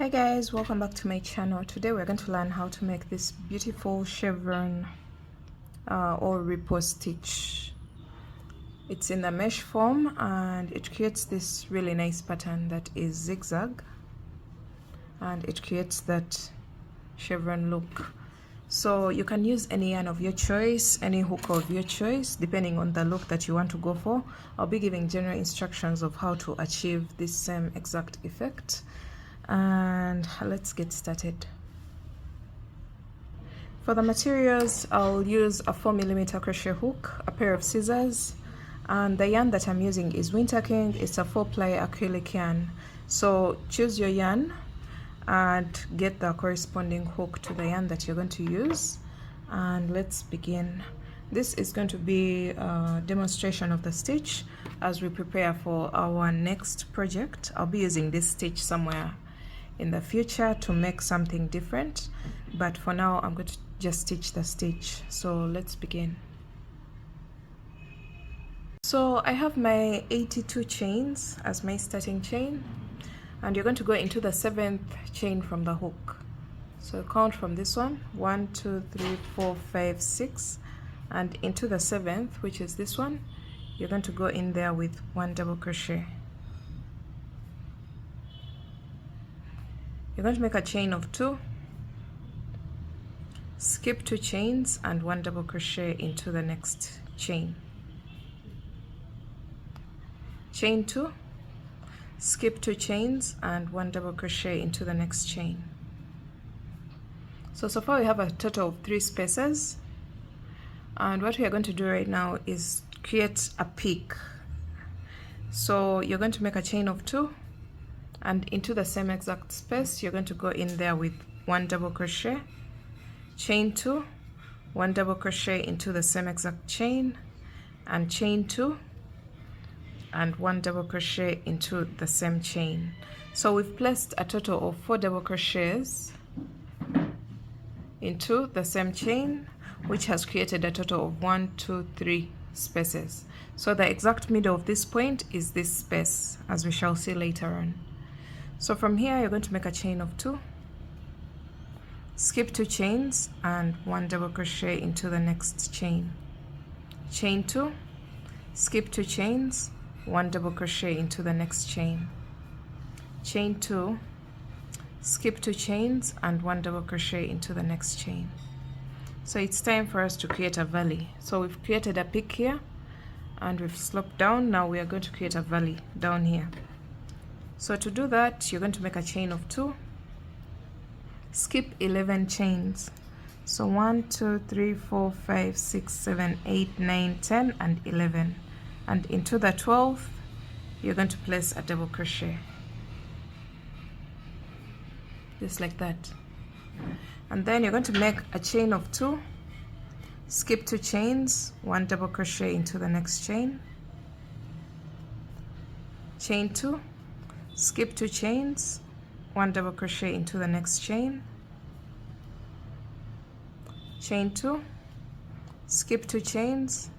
Hi guys, welcome back to my channel. Today we're going to learn how to make this beautiful chevron or ripple stitch. It's in the mesh form and it creates this really nice pattern that is zigzag, and it creates that chevron look. So you can use any yarn of your choice, any hook of your choice, depending on the look that you want to go for. I'll be giving general instructions of how to achieve this same exact effect. And let's get started. For the materials, I'll use a 4mm crochet hook, a pair of scissors, and the yarn that I'm using is Winter King. It's a 4-ply acrylic yarn. So choose your yarn and get the corresponding hook to the yarn that you're going to use, and let's begin. This is going to be a demonstration of the stitch as we prepare for our next project. I'll be using this stitch somewhere in the future to make something different, but for now I'm going to just stitch the stitch. So let's begin. So I have my 82 chains as my starting chain, and you're going to go into the 7th chain from the hook. So count from this one, 1 2 3 4 5 6, and into the 7th, which is this one, you're going to go in there with 1 double crochet. You're going to make a chain of 2, skip 2 chains and 1 double crochet into the next chain. Chain 2, skip 2 chains and 1 double crochet into the next chain. So far we have a total of 3 spaces, and what we are going to do right now is create a peak. So you're going to make a chain of 2, and into the same exact space you're going to go in there with 1 double crochet, chain 2, 1 double crochet into the same exact chain, and chain 2 and 1 double crochet into the same chain. So we've placed a total of 4 double crochets into the same chain, which has created a total of 1 2 3 spaces. So the exact middle of this point is this space, as we shall see later on. So from here you're going to make a chain of 2, skip 2 chains and 1 double crochet into the next chain. Chain 2, skip 2 chains, 1 double crochet into the next chain. Chain 2, skip 2 chains and 1 double crochet into the next chain. So it's time for us to create a valley. So we've created a peak here and we've sloped down. Now we are going to create a valley down here. So to do that, you're going to make a chain of 2, skip 11 chains. So 1 2 3 4 5 6 7 8 9 10 and 11, and into the 12th you're going to place a double crochet, just like that. And then you're going to make a chain of 2, skip 2 chains, 1 double crochet into the next chain. Chain 2, skip 2 chains, 1 double crochet into the next chain. Chain 2, skip 2 chains,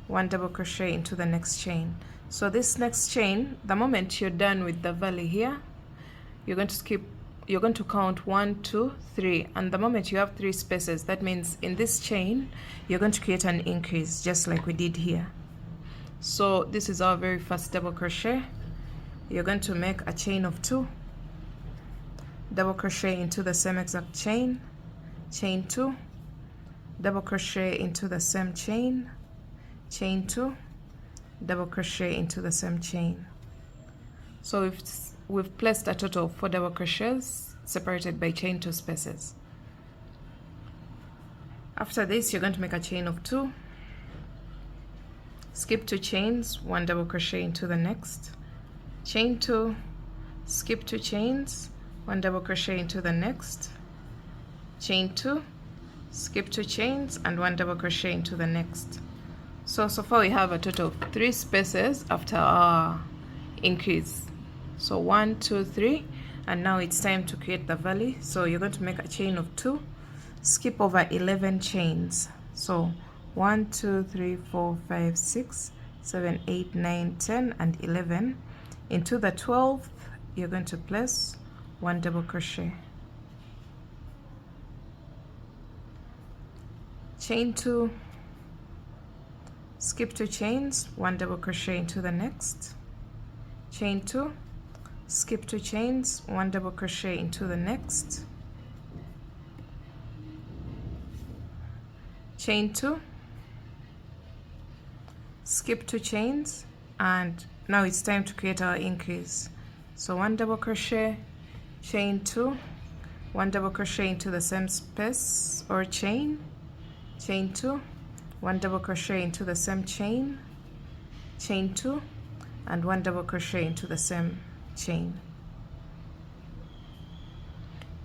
1 double crochet into the next chain. So this next chain, the moment you're done with the valley here, you're going to count 1 2 3, and the moment you have 3 spaces, that means in this chain you're going to create an increase just like we did here. So this is our very first double crochet. You're going to make a chain of 2, double crochet into the same exact chain, chain 2, double crochet into the same chain, chain 2, double crochet into the same chain. So we've placed a total of 4 double crochets separated by chain 2 spaces. After this, you're going to make a chain of 2, skip 2 chains, 1 double crochet into the next, chain 2, skip 2 chains, 1 double crochet into the next, chain 2, skip 2 chains and 1 double crochet into the next. So far we have a total of 3 spaces after our increase. So 1 2 3, and now it's time to create the valley. So you're going to make a chain of 2, skip over 11 chains. So 1 2 3 4 5 6 7 8 9 10 and 11. Into the 12th you're going to place 1 double crochet, chain 2, skip 2 chains, 1 double crochet into the next, chain 2, skip 2 chains, 1 double crochet into the next, chain 2, skip 2 chains, and now it's time to create our increase. So 1 double crochet, chain 2, 1 double crochet into the same space or chain, chain 2, 1 double crochet into the same chain, chain 2, and 1 double crochet into the same chain.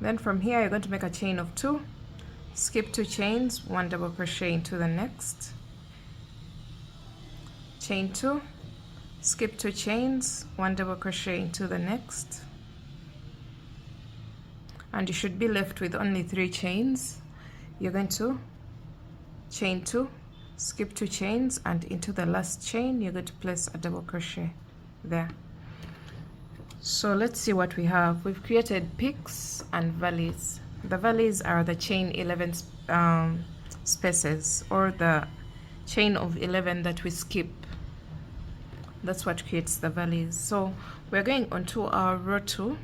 Then from here you're going to make a chain of 2, skip 2 chains, 1 double crochet into the next, chain 2, skip 2 chains, 1 double crochet into the next, and you should be left with only 3 chains. You're going to chain 2, skip 2 chains, and into the last chain you're going to place a double crochet there. So let's see what we have. We've created peaks and valleys. The valleys are the chain 11 spaces, or the chain of 11 that we skip. That's what creates the valleys. So we're going onto our row 2.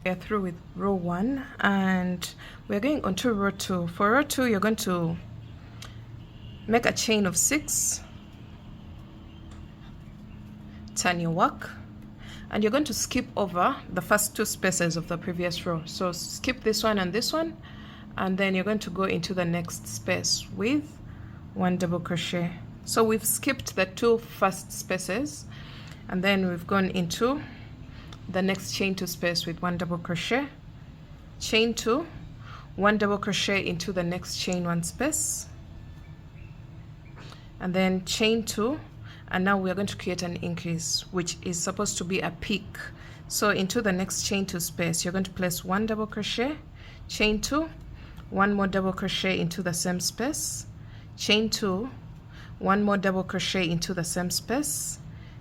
We're through with row 1 and we're going onto row 2. For row 2 you're going to make a chain of 6, turn your work, and you're going to skip over the first 2 spaces of the previous row. So skip this one and this one, and then you're going to go into the next space with 1 double crochet. So we've skipped the 2 first spaces, and then we've gone into the next chain 2 space with 1 double crochet, chain 2, 1 double crochet into the next chain 1 space, and then chain 2, and now we are going to create an increase, which is supposed to be a peak. So into the next chain 2 space you're going to place 1 double crochet, chain 2, 1 more double crochet into the same space, chain 2, 1 more double crochet into the same space,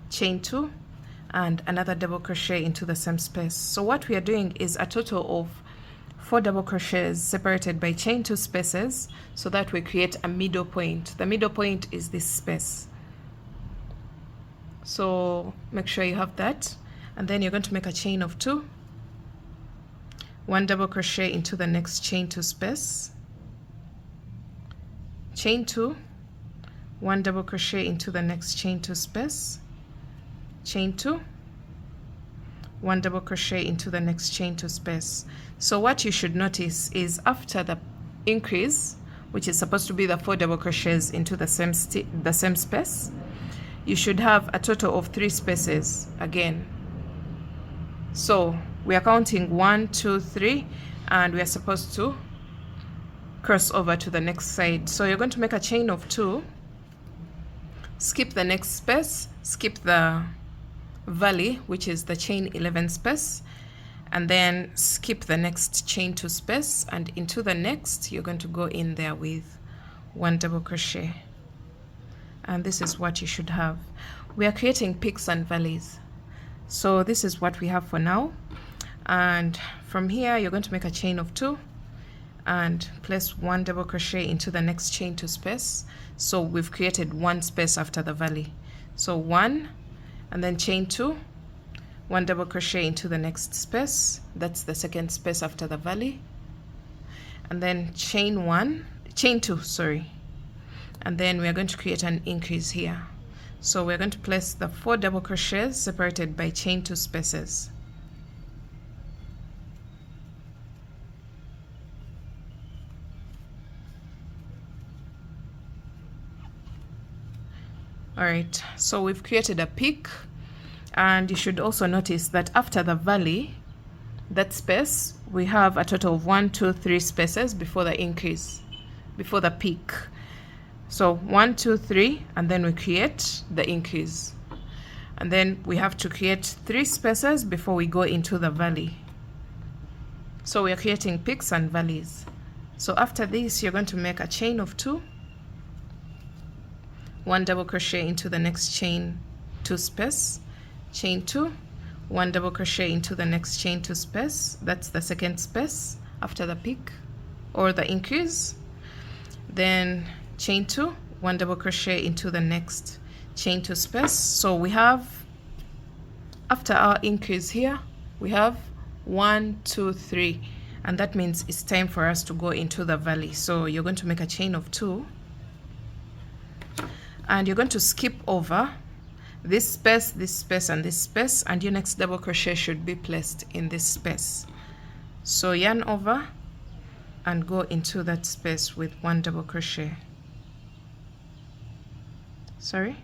chain 2, and another double crochet into the same space. So what we are doing is a total of 4 double crochets separated by chain 2 spaces, so that we create a middle point. The middle point is this space. So make sure you have that, and then you're going to make a chain of 2, 1 double crochet into the next chain 2 space, chain 2, 1 double crochet into the next chain 2 space, chain 2, 1 double crochet into the next chain 2 space. So what you should notice is after the increase, which is supposed to be the 4 double crochets into the same space, you should have a total of 3 spaces again. So we are counting 1, 2, 3, and we are supposed to cross over to the next side. So you're going to make a chain of 2, skip the next space, skip the valley, which is the chain 11 space, and then skip the next chain 2 space, and into the next you're going to go in there with 1 double crochet. And this is what you should have. We are creating peaks and valleys. So this is what we have for now. And from here you're going to make a chain of 2 and place 1 double crochet into the next chain 2 space. So we've created 1 space after the valley. So 1, and then chain 2, 1 double crochet into the next space. That's the second space after the valley. And then chain 2, sorry. And then we are going to create an increase here. So we're going to place the 4 double crochets separated by chain 2 spaces. Alright, so we've created a peak, and you should also notice that after the valley, that space, we have a total of 1, 2, 3 spaces before the increase, before the peak. So 1, 2, 3, and then we create the increase. And then we have to create 3 spaces before we go into the valley. So we are creating peaks and valleys. So after this, you're going to make a chain of 2, 1 double crochet into the next chain 2 space, chain 2, 1 double crochet into the next chain 2 space. That's the second space after the peak or the increase. Then chain 2, 1 double crochet into the next chain 2 space. So we have, after our increase here, we have 1 2 3, and that means it's time for us to go into the valley. So you're going to make a chain of 2, and you're going to skip over this space, and this space, and your next double crochet should be placed in this space. So yarn over and go into that space with 1 double crochet. Sorry.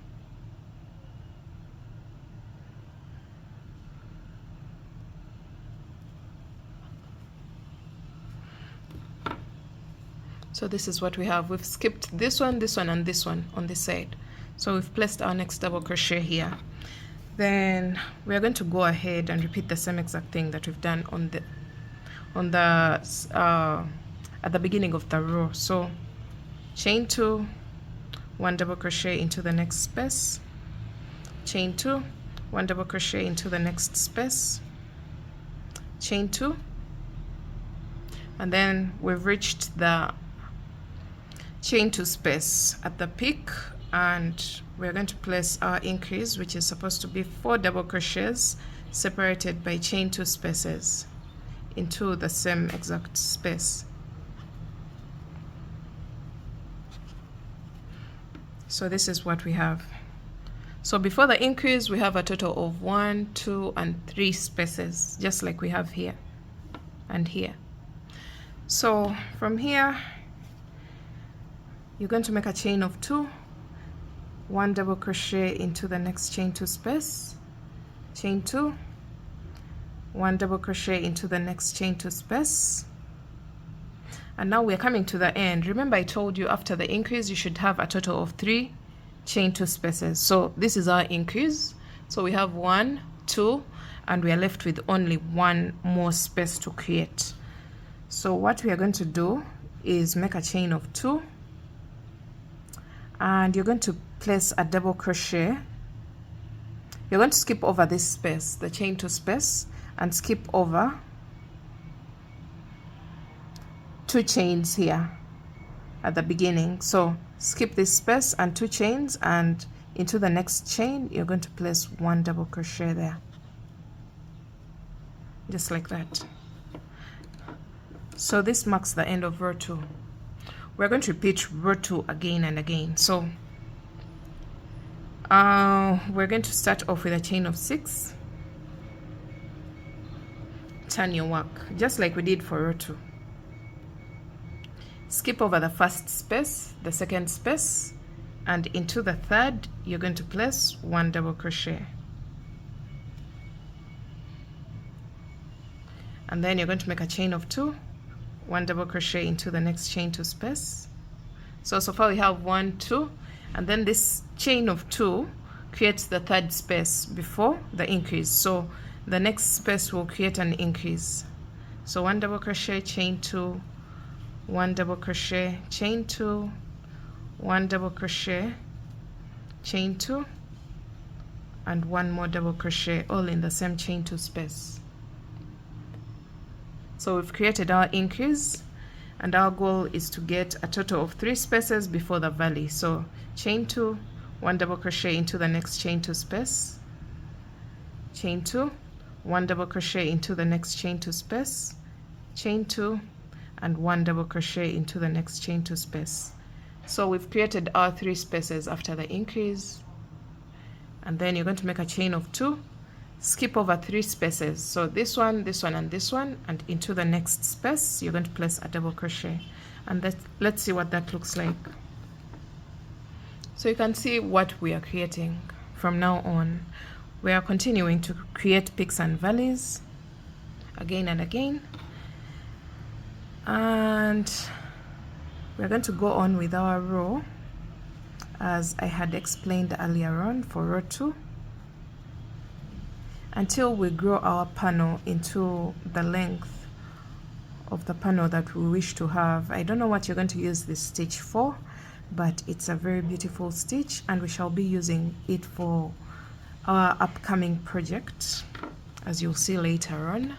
So this is what we have. We've skipped this one, and this one on this side. So we've placed our next double crochet here. Then we are going to go ahead and repeat the same exact thing that we've done at the beginning of the row. So chain 2, 1 double crochet into the next space, chain 2, 1 double crochet into the next space, chain 2, and then we've reached the chain 2 space at the peak, and we're going to place our increase, which is supposed to be 4 double crochets separated by chain 2 spaces into the same exact space. So this is what we have. So before the increase, we have a total of 1 2 and 3 spaces, just like we have here and here. So from here, you're going to make a chain of 2, 1 double crochet into the next chain 2 space, chain 2, 1 double crochet into the next chain 2 space. And now we're coming to the end. Remember, I told you after the increase you should have a total of 3 chain 2 spaces. So this is our increase. So we have 1 2, and we are left with only 1 more space to create. So what we are going to do is make a chain of 2, and you're going to place a double crochet. You're going to skip over this space, the chain 2 space, and skip over 2 chains here at the beginning. So skip this space and 2 chains, and into the next chain you're going to place 1 double crochet there, just like that. So this marks the end of row 2. We're going to repeat row 2 again and again. So we're going to start off with a chain of 6. Turn your work just like we did for row 2. Skip over the first space, the second space, and into the third you're going to place 1 double crochet, and then you're going to make a chain of 2, 1 double crochet into the next chain 2 space. So far we have 1 2, and then this chain of 2 creates the third space before the increase. So the next space will create an increase. So 1 double crochet, chain 2, 1 double crochet, chain 2, 1 double crochet, chain 2, and 1 more double crochet, all in the same chain 2 space. So we've created our increase, and our goal is to get a total of 3 spaces before the valley. So chain 2, 1 double crochet into the next chain 2 space, chain 2, 1 double crochet into the next chain 2 space, chain 2, and 1 double crochet into the next chain 2 space. So we've created our 3 spaces after the increase, and then you're going to make a chain of 2, skip over 3 spaces. So this one, and this one, and into the next space you're going to place a double crochet, and let's see what that looks like. So you can see what we are creating from now on. We are continuing to create peaks and valleys again and again, and we're going to go on with our row as I had explained earlier on for row 2, until we grow our panel into the length of the panel that we wish to have. I don't know what you're going to use this stitch for, but it's a very beautiful stitch, and we shall be using it for our upcoming project as you'll see later on.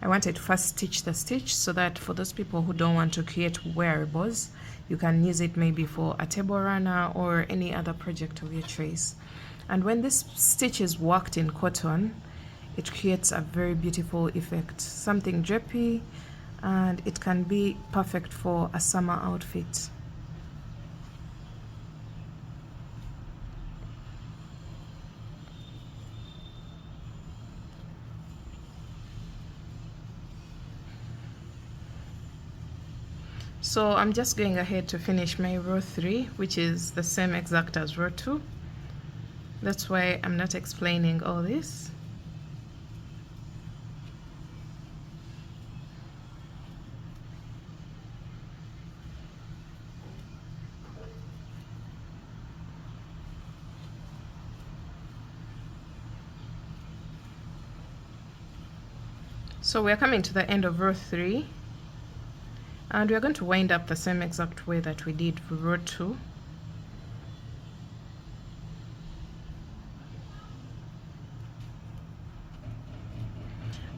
I wanted to first stitch the stitch so that for those people who don't want to create wearables, you can use it maybe for a table runner or any other project of your choice. And when this stitch is worked in cotton, it creates a very beautiful effect, something drapey, and it can be perfect for a summer outfit. So I'm just going ahead to finish my row 3, which is the same exact as row 2. That's why I'm not explaining all this. So we're coming to the end of row 3. And we're going to wind up the same exact way that we did for row 2.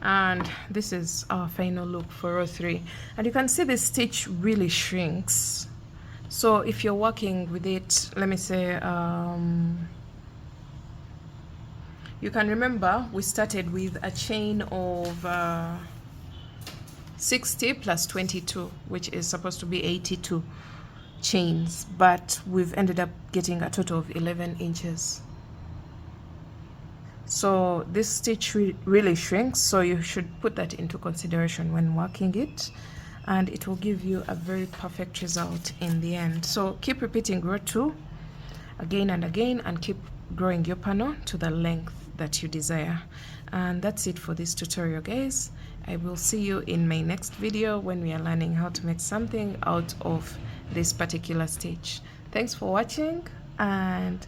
And this is our final look for row 3. And you can see this stitch really shrinks. So if you're working with it, let me say, you can remember we started with a chain of 60 plus 22, which is supposed to be 82 chains, but we've ended up getting a total of 11 inches. So this stitch really shrinks, so you should put that into consideration when working it, and it will give you a very perfect result in the end. So keep repeating row 2 again and again, and keep growing your panel to the length that you desire. And that's it for this tutorial, guys. I will see you in my next video when we are learning how to make something out of this particular stitch. Thanks for watching, and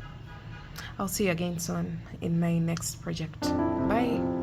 I'll see you again soon in my next project. Bye.